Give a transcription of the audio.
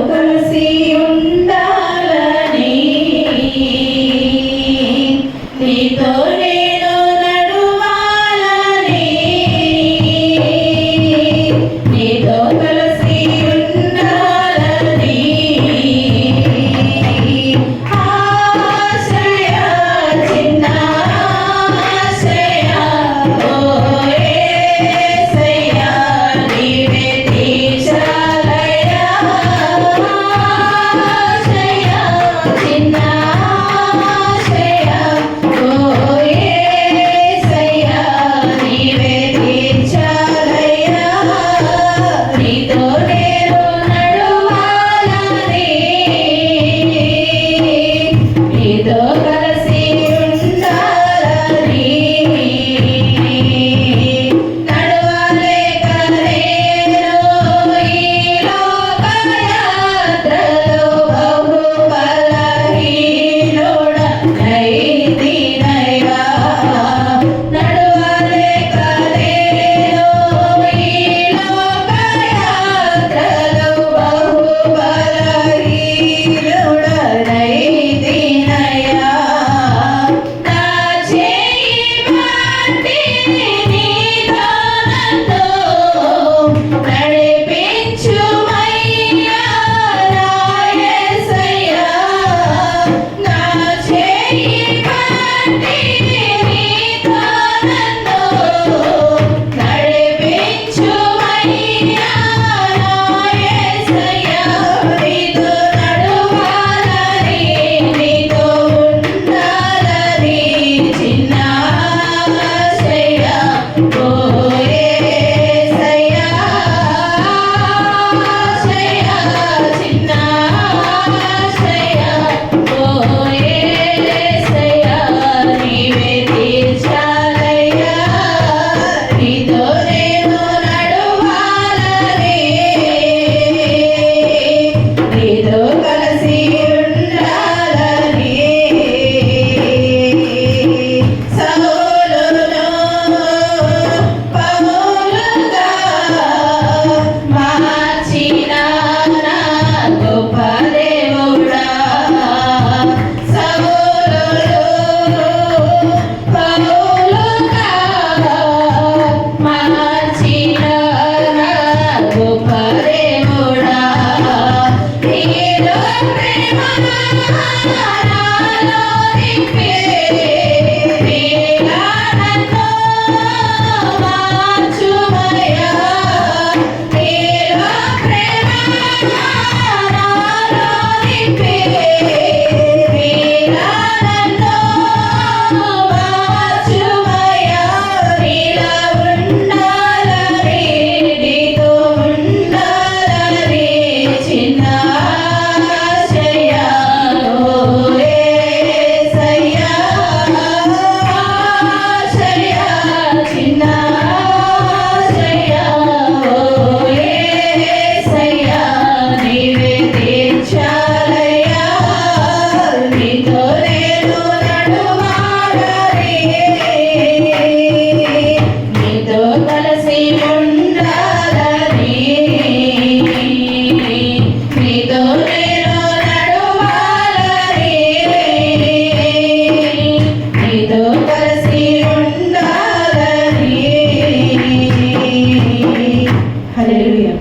కలిసి ఉండాలని నీతో నేను నడువాలని నీతో కలిసి ఉండాలని ఆశయ చిన్న ఆశయ ఓ యేసయ్యా నీవే తీర్చాలయ్యా ఆశయ చిన్న ఆశయ ఓ యేసయ్యా నీవే తీర్చాలయ్యా నీతో నేను నడువాలని నీతో కలిసి ఉండాలని నడవలేక నేను ఈ లోకయాత్రలో బహు బలహీనుడనైతినయ్యా నడవలేక నేను ఈ లోకయాత్రలో బహు బలహీనుడనైతినయ్యా నా చేయి పట్టి నీతో నన్ను నడిపించుమయ్యా నా యేసయ్యా నా చేయి పట్టి నీతో నన్ను నడిపించుమయ్యా నా యేసయ్యా నీతో నడువాలని నీతో ఉండాలని చిన్న ఆశయ ఓ యేసయ్యా ఆశయ చిన్న ఆశయ ఓ యేసయ్యా నీవే తీర్చాలయ్యా నీతో నేను నడువాలని నీతో కలిసి ఉండాలని సౌలును పౌలుగా మార్చిన నా గొప్ప దేవుడా సౌలును పౌలుగా మార్చిన నా గొప్ప దేవుడా నీలో ప్రేమ నాలో నింపే నీలా నన్ను మార్చుమయ్యా నీలో ప్రేమ నాలో నింపే నీలా నన్ను మార్చుమయ్యా నీలా ఉండాలని నీతో ఉండాలని చిన్న ఆశయ ఓ యేసయ్యా ఆశయ చిన్న ఆశయ ఓ యేసయ్యా నీవే తీర్చాలయ్యా నీతో నేను నడువాలని నీతో కలిసి ఉండాలని నీతో నేను నడువాలని నీతో కలిసి ఉండాలని హల్లెలూయా.